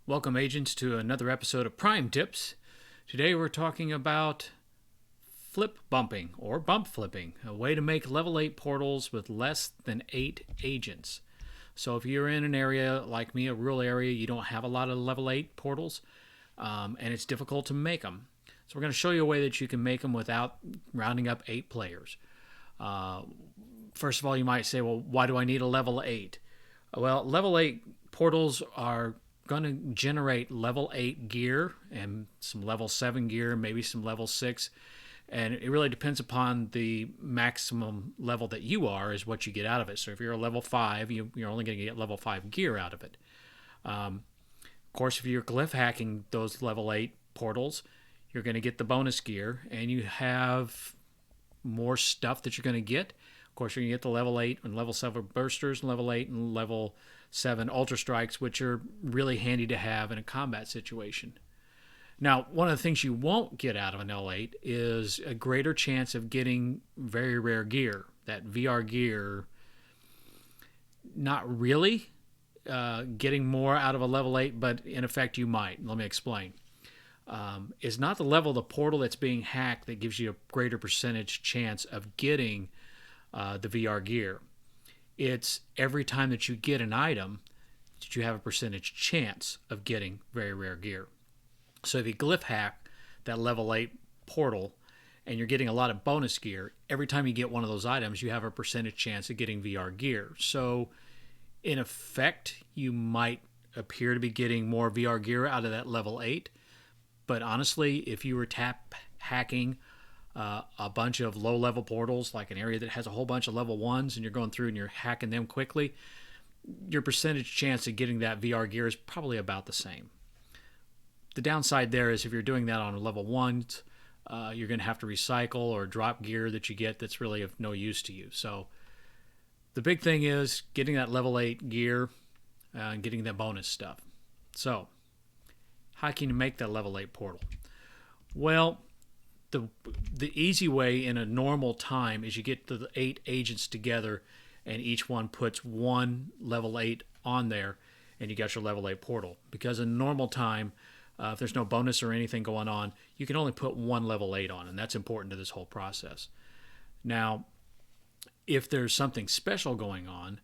Welcome, agents, to another episode of Prime Tips. Today we're talking about flip bumping or bump flipping, a way to make level 8 portals with less than 8 agents. So if you're in an area like me, a rural area, you don't have a lot of level 8 portals, and it's difficult to make them. So we're going to show you a way that you can make them without rounding up 8 players. First of all, you might say, well, why do I need a level 8? Well, level 8 portals are going to generate level 8 gear and some level 7 gear, maybe some level 6. And it really depends upon the maximum level that you are is what you get out of it. So if you're a level 5, you're only going to get level 5 gear out of it. Of course, if you're glyph hacking those level 8 portals, you're going to get the bonus gear, and you have more stuff that you're going to get. Of course, you're going to get the level 8 and level 7 bursters, and level 8 and level 7 ultra strikes, which are really handy to have in a combat situation. Now, one of the things you won't get out of an L8 is a greater chance of getting very rare gear. That VR gear, not really getting more out of a level 8, but in effect you might. Let me explain. It's not the level of the portal that's being hacked that gives you a greater percentage chance of getting the VR gear. It's every time that you get an item that you have a percentage chance of getting very rare gear. So if you glyph hack that level 8 portal and you're getting a lot of bonus gear, every time you get one of those items, you have a percentage chance of getting VR gear. So in effect, you might appear to be getting more VR gear out of that level 8. But honestly, if you were tap hacking a bunch of low-level portals, like an area that has a whole bunch of level 1s, and you're going through and you're hacking them quickly, your percentage chance of getting that VR gear is probably about the same. The downside there is if you're doing that on a level 1s, you're going to have to recycle or drop gear that you get that's really of no use to you. So the big thing is getting that level 8 gear and getting that bonus stuff. So how can you make that level 8 portal? Well, the easy way in a normal time is you get the 8 agents together and each one puts one level 8 on there and you got your level 8 portal. Because in normal time, if there's no bonus or anything going on, you can only put one level 8 on, and that's important to this whole process. Now, if there's something special going on,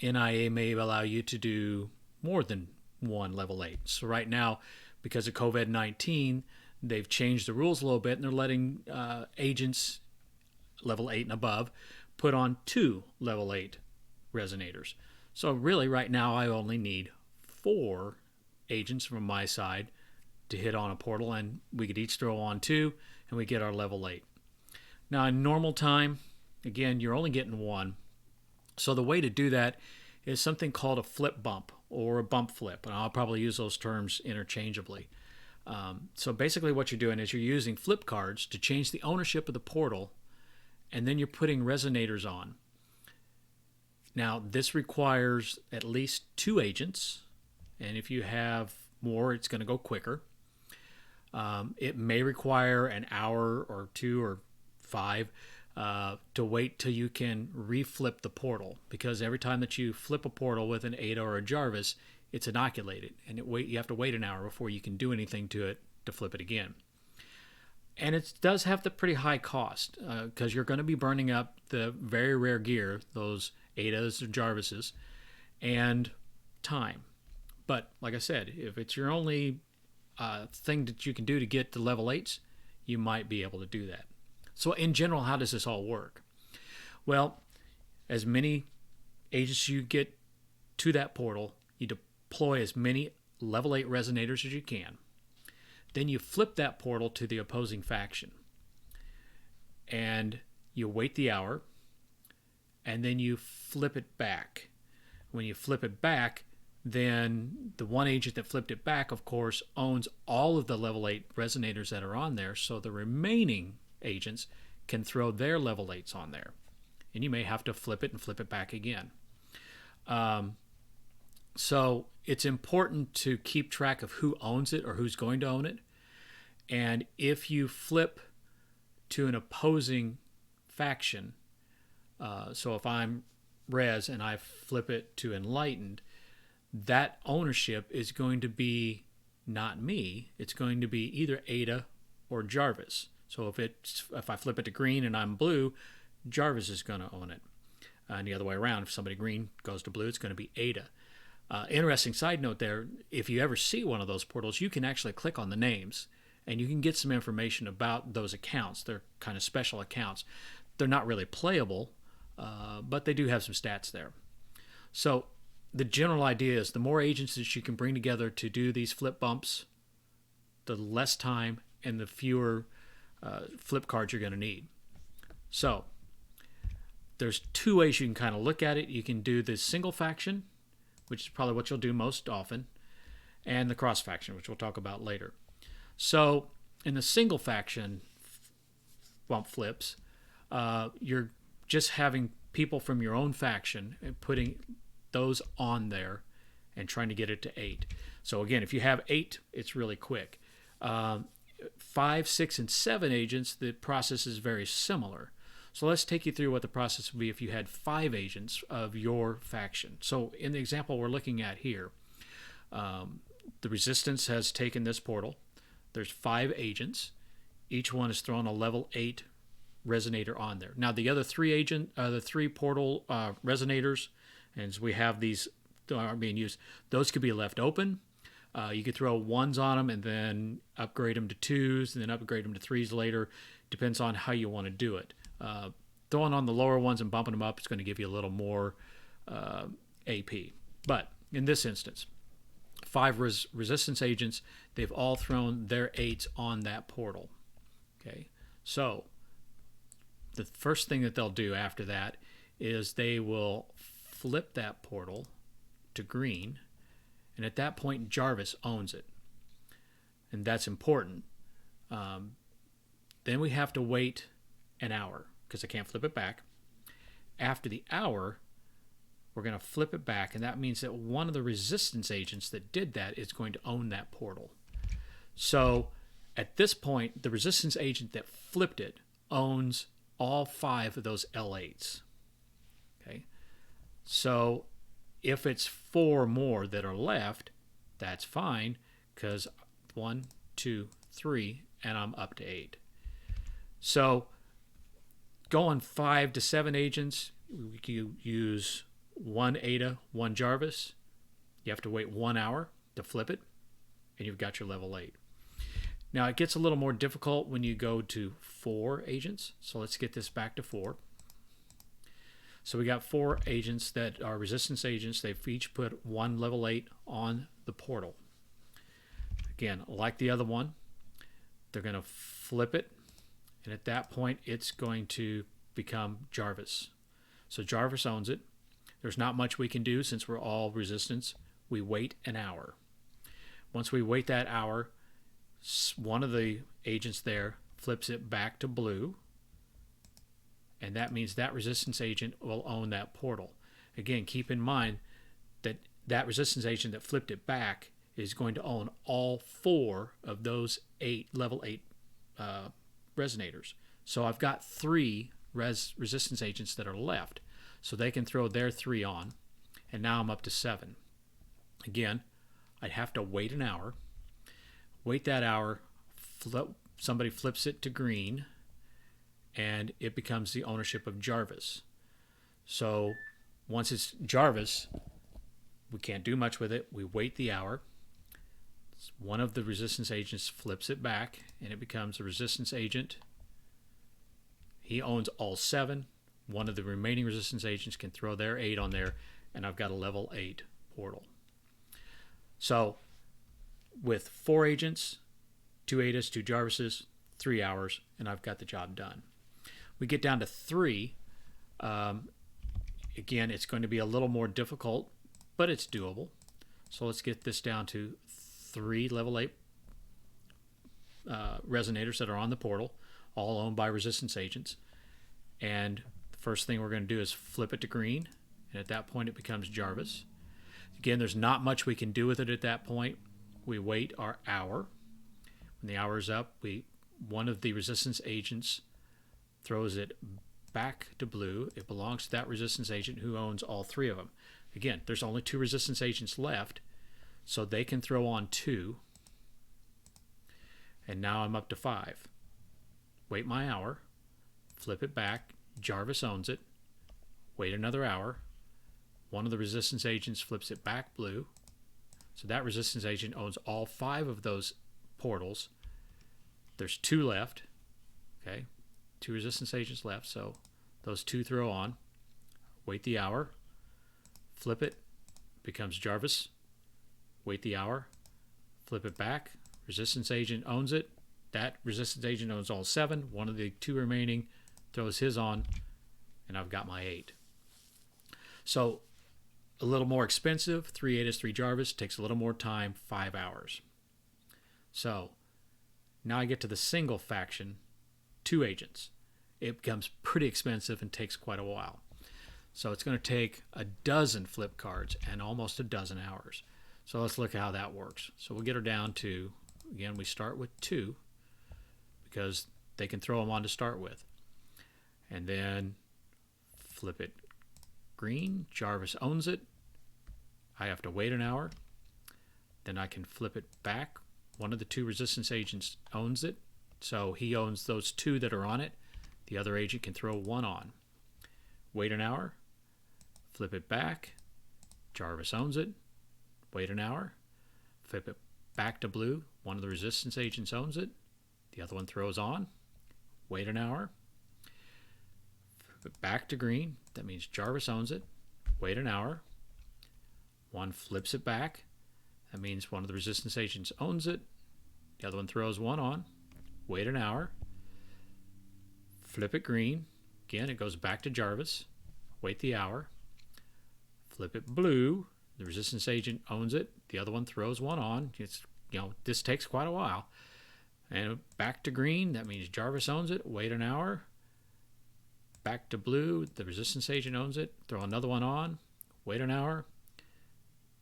NIA may allow you to do more than one level 8. So right now, because of COVID-19, they've changed the rules a little bit, and they're letting agents level 8 and above put on 2 level 8 resonators. So really, right now, I only need 4 agents from my side to hit on a portal, and we could each throw on 2, and we get our level 8. Now, in normal time, again, you're only getting 1. So the way to do that is something called a flip bump or a bump flip, and I'll probably use those terms interchangeably. So basically what you're doing is you're using flip cards to change the ownership of the portal, and then you're putting resonators on. Now, this requires at least 2 agents, and if you have more, it's going to go quicker. It may require an hour or 2 or 5 to wait till you can reflip the portal, because every time that you flip a portal with an Ada or a Jarvis, it's inoculated, and you have to wait an hour before you can do anything to it to flip it again. And it does have the pretty high cost because you're going to be burning up the very rare gear, those Adas or Jarvises, and time. But like I said, if it's your only thing that you can do to get to level 8s, you might be able to do that. So in general, how does this all work? Well, as many agents you get to that portal, you deploy as many level 8 resonators as you can. Then you flip that portal to the opposing faction. And you wait the hour, and then you flip it back. When you flip it back, then the one agent that flipped it back, of course, owns all of the level 8 resonators that are on there, so the remaining agents can throw their level 8s on there. And you may have to flip it and flip it back again. So it's important to keep track of who owns it or who's going to own it. And if you flip to an opposing faction, so if I'm Res and I flip it to Enlightened, that ownership is going to be not me. It's going to be either Ada or Jarvis. So if I flip it to green and I'm blue, Jarvis is going to own it. And the other way around, if somebody green goes to blue, it's going to be Ada. Interesting side note there, if you ever see one of those portals, you can actually click on the names and you can get some information about those accounts. They're kind of special accounts. They're not really playable, but they do have some stats there. So the general idea is the more agents that you can bring together to do these flip bumps, the less time and the fewer flip cards you're going to need. So there's two ways you can kind of look at it. You can do the single faction, which is probably what you'll do most often, and the cross faction, which we'll talk about later. So in the single faction bump flips, you're just having people from your own faction and putting those on there and trying to get it to 8. So again, if you have 8, it's really quick. 5, 6, and 7 agents, the process is very similar. So let's take you through what the process would be if you had 5 agents of your faction. So in the example we're looking at here, the Resistance has taken this portal. There's 5 agents. Each one is thrown a level 8 resonator on there. Now the other 3 the 3 portal resonators, and we have these that aren't being used, those could be left open. You could throw 1s on them and then upgrade them to 2s and then upgrade them to 3s later. Depends on how you want to do it. Throwing on the lower ones and bumping them up is going to give you a little more AP. But in this instance, 5 resistance agents, they've all thrown their 8s on that portal. Okay, so the first thing that they'll do after that is they will flip that portal to green, and at that point Jarvis owns it, and that's important. Then we have to wait an hour because I can't flip it back. After the hour, we're going to flip it back, and that means that one of the resistance agents that did that is going to own that portal. So at this point, the resistance agent that flipped it owns all 5 of those L8s. Okay, so if it's 4 more that are left, that's fine, because 1, 2, 3, and I'm up to 8. So going 5 to 7 agents, you use 1 Ada, 1 Jarvis. You have to wait 1 hour to flip it, and you've got your level 8. Now it gets a little more difficult when you go to 4 agents. So let's get this back to 4. So we got 4 agents that are resistance agents. They've each put 1 level 8 on the portal. Again, like the other one, they're going to flip it, and at that point it's going to become Jarvis. So Jarvis owns it. There's not much we can do since we're all resistance. We wait an hour. Once we wait that hour, one of the agents there flips it back to blue, and that means that resistance agent will own that portal. Again, keep in mind that that resistance agent that flipped it back is going to own all 4 of those 8 level 8 resonators. So I've got 3 resistance agents that are left, so they can throw their 3 on, and now I'm up to 7. Again, I'd have to wait an hour. Wait that hour, somebody flips it to green, and it becomes the ownership of Jarvis. So once it's Jarvis, we can't do much with it. We wait the hour. One of the resistance agents flips it back, and it becomes a resistance agent. He owns all 7. One of the remaining resistance agents can throw their 8 on there, and I've got a level 8 portal. So with 4 agents, 2 Adas, 2 Jarvises, 3 hours, and I've got the job done. We get down to 3. Again, it's going to be a little more difficult, but it's doable. So let's get this down to 3 level 8 resonators that are on the portal, all owned by resistance agents. And the first thing we're going to do is flip it to green, and at that point it becomes Jarvis. Again, there's not much we can do with it at that point. We wait our hour. When the hour is up, one of the resistance agents throws it back to blue. It belongs to that resistance agent who owns all 3 of them. Again, there's only 2 resistance agents left, so they can throw on 2. And now I'm up to 5. Wait my hour, flip it back, Jarvis owns it, wait another hour, one of the resistance agents flips it back blue, so that resistance agent owns all 5 of those portals. There's 2 left, okay, 2 resistance agents left, so those 2 throw on, wait the hour, flip it, becomes Jarvis, wait the hour, flip it back, resistance agent owns it, that resistance agent owns all 7, one of the 2 remaining throws his on, and I've got my 8. So a little more expensive, 3 Adas, 3 Jarvis, takes a little more time, 5 hours. So now I get to the single faction, 2 agents. It becomes pretty expensive and takes quite a while. So it's going to take a dozen flip cards and almost a dozen hours. So let's look at how that works. So we'll get her down to, again, we start with 2 because they can throw them on to start with. And then flip it green, Jarvis owns it. I have to wait an hour. Then I can flip it back. One of the 2 resistance agents owns it. So he owns those 2 that are on it. The other agent can throw 1 on. Wait an hour. Flip it back. Jarvis owns it. Wait an hour. Flip it back to blue. One of the resistance agents owns it. The other one throws on. Wait an hour. Flip it back to green. That means Jarvis owns it. Wait an hour. One flips it back. That means one of the resistance agents owns it. The other one throws 1 on. Wait an hour. Flip it green. Again, it goes back to Jarvis. Wait the hour. Flip it blue. The resistance agent owns it. The other one throws 1 on. This takes quite a while. And back to green. That means Jarvis owns it. Wait an hour. Back to blue. The resistance agent owns it. Throw another 1 on. Wait an hour.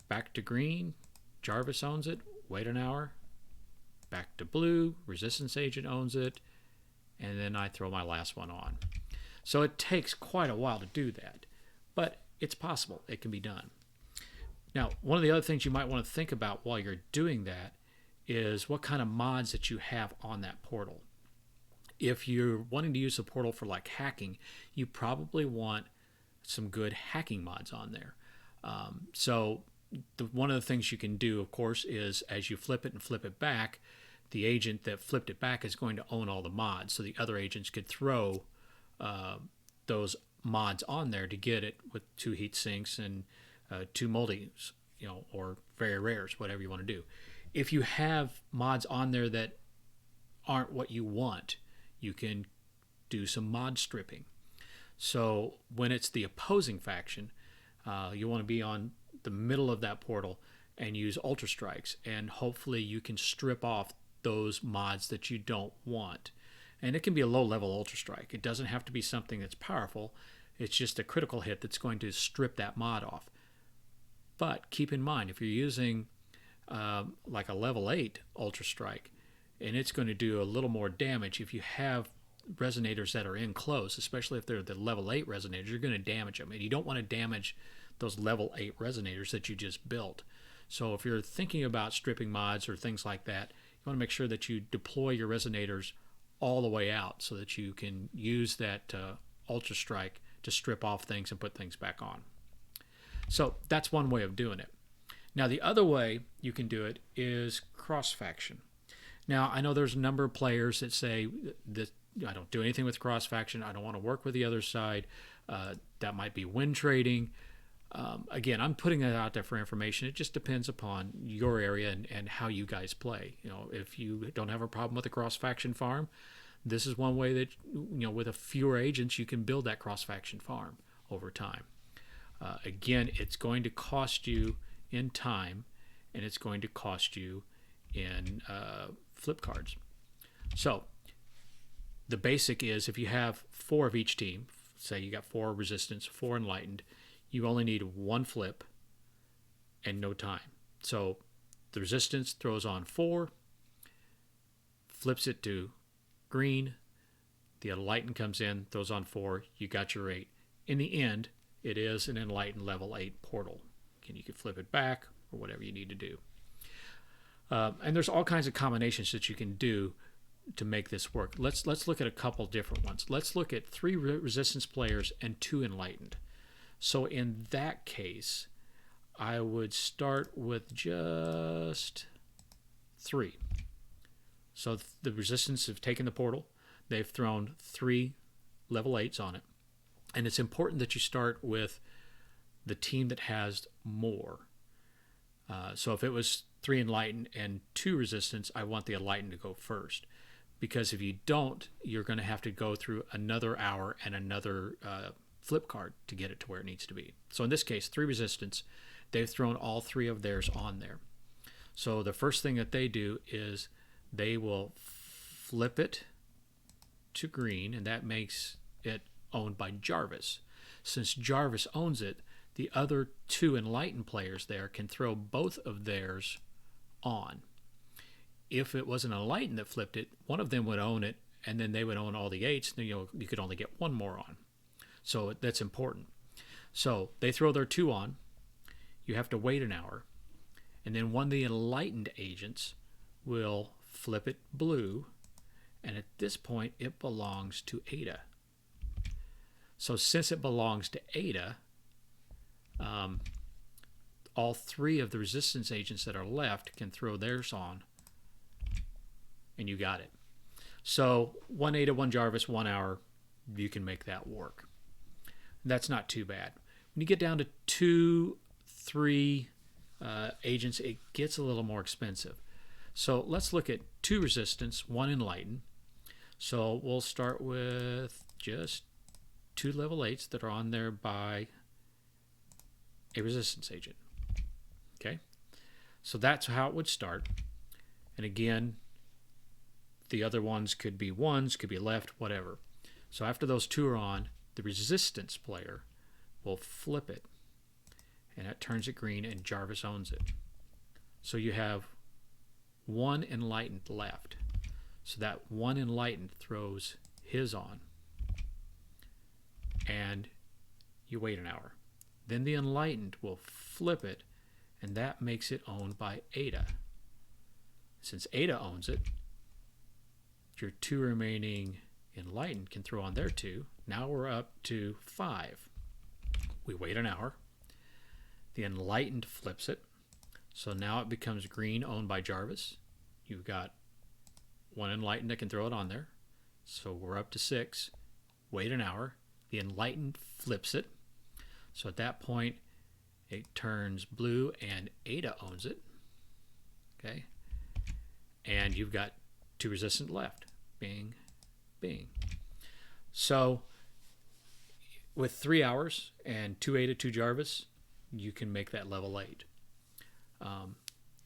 Back to green. Jarvis owns it. Wait an hour. Back to blue. Resistance agent owns it. And then I throw my last 1 on. So it takes quite a while to do that. But it's possible. It can be done. Now, one of the other things you might want to think about while you're doing that is what kind of mods that you have on that portal. If you're wanting to use the portal for like hacking, you probably want some good hacking mods on there. One of the things you can do, of course, is as you flip it and flip it back, the agent that flipped it back is going to own all the mods. So the other agents could throw those mods on there to get it with 2 heat sinks and 2 multis, or very rares, whatever you want to do. If you have mods on there that aren't what you want, you can do some mod stripping. So when it's the opposing faction, you want to be on the middle of that portal and use Ultra Strikes, and hopefully you can strip off those mods that you don't want. And it can be a low-level Ultra Strike. It doesn't have to be something that's powerful. It's just a critical hit that's going to strip that mod off. But keep in mind, if you're using like a level 8 Ultra Strike, and it's going to do a little more damage, if you have resonators that are in close, especially if they're the level 8 resonators, you're going to damage them. And you don't want to damage those level 8 resonators that you just built. So if you're thinking about stripping mods or things like that, you want to make sure that you deploy your resonators all the way out so that you can use that Ultra Strike to strip off things and put things back on. So that's one way of doing it. Now the other way you can do it is cross-faction. Now I know there's a number of players that say that I don't do anything with cross-faction. I don't want to work with the other side. That might be win trading. Again, I'm putting that out there for information. It just depends upon your area and how you guys play. If you don't have a problem with a cross-faction farm, this is one way that, with a fewer agents, you can build that cross-faction farm over time. Again, it's going to cost you in time, and it's going to cost you in flip cards. So the basic is if you have 4 of each team, say you got 4 resistance, 4 enlightened, you only need 1 flip and no time. So the resistance throws on 4, flips it to green, the enlightened comes in, throws on 4, you got your 8. In the end, it is an enlightened level 8 portal. And you can flip it back or whatever you need to do. And there's all kinds of combinations that you can do to make this work. Let's look at a couple different ones. Let's look at 3 resistance players and 2 enlightened. So in that case, I would start with just 3. So the resistance have taken the portal. They've thrown 3 level 8s on it. And it's important that you start with the team that has more. So if it was 3 enlightened and 2 resistance, I want the enlightened to go first. Because if you don't, you're going to have to go through another hour and another flip card to get it to where it needs to be. So in this case, 3 resistance, they've thrown all 3 of theirs on there. So the first thing that they do is they will flip it to green, and that makes it owned by Jarvis. Since Jarvis owns it, the other 2 enlightened players there can throw both of theirs on. If it was an enlightened that flipped it, one of them would own it, and then they would own all the 8s. Then, you could only get 1 more on. So that's important. So they throw their 2 on. You have to wait an hour, and then one of the enlightened agents will flip it blue, and at this point it belongs to Ada. So since it belongs to Ada, all 3 of the resistance agents that are left can throw theirs on, and you got it. So 1 Ada, 1 Jarvis, 1 hour, you can make that work. That's not too bad. When you get down to 2, 3 agents, it gets a little more expensive. So let's look at 2 resistance, 1 enlightened. So we'll start with just 2 level 8s that are on there by a resistance agent. Okay, so that's how it would start. And again, the other ones could be 1s, could be left, whatever. So after those 2 are on, the resistance player will flip it, and that turns it green, and Jarvis owns it. So you have 1 enlightened left. So that 1 enlightened throws his on, and you wait an hour. Then the enlightened will flip it, and that makes it owned by Ada. Since Ada owns it, your 2 remaining enlightened can throw on their 2. Now we're up to 5. We wait an hour. The enlightened flips it. So now it becomes green, owned by Jarvis. You've got 1 enlightened that can throw it on there. So we're up to 6. Wait an hour. The enlightened flips it. So at that point, it turns blue, and Ada owns it. Okay. And you've got 2 resistant left. Bing, bing. So with 3 hours and 2 Ada, 2 Jarvis, you can make that level 8.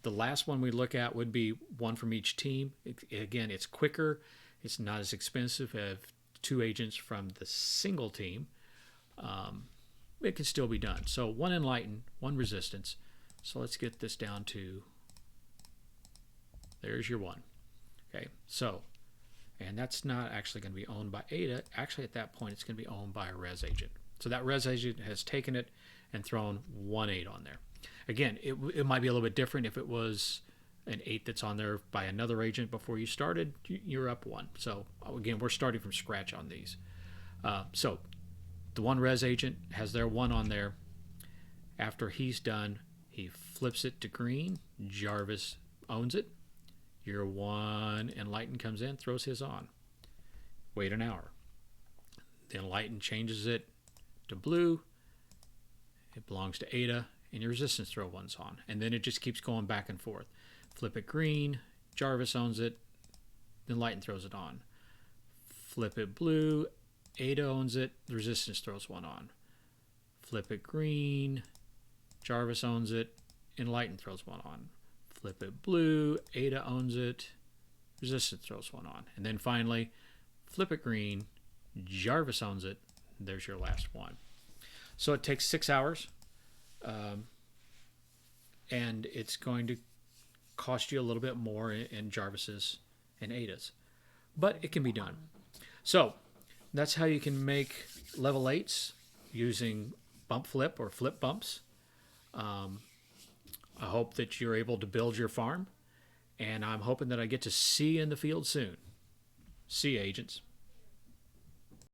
The last one we look at would be 1 from each team. Again, it's quicker. It's not as expensive as 2 agents from the single team. It can still be done. So 1 enlightened, 1 resistance. So let's get this down to, there's your 1. Okay, so, and that's not actually going to be owned by Ada. Actually, at that point, it's going to be owned by a res agent. So that res agent has taken it and thrown 1 8 on there. Again, it might be a little bit different if it was an 8 that's on there by another agent before you started. You're up 1. So again, we're starting from scratch on these. So the 1 res agent has their 1 on there. After he's done, he flips it to green. Jarvis owns it. Your 1 enlightened comes in, throws his on. Wait an hour. The enlightened changes it to blue. It belongs to Ada, and your resistance throw 1's on. And then it just keeps going back and forth. Flip it green. Jarvis owns it. The enlightened throws it on. Flip it blue. Ada owns it. The resistance throws 1 on. Flip it green. Jarvis owns it. Enlightened throws 1 on. Flip it blue. Ada owns it. Resistance throws 1 on. And then finally, flip it green. Jarvis owns it. There's your last 1. So it takes 6 hours. And it's going to cost you a little bit more in Jarvis's and Ada's. But it can be done. So that's how you can make level 8s using bump flip or flip bumps. I hope that you're able to build your farm, and I'm hoping that I get to see you in the field soon. See you, agents.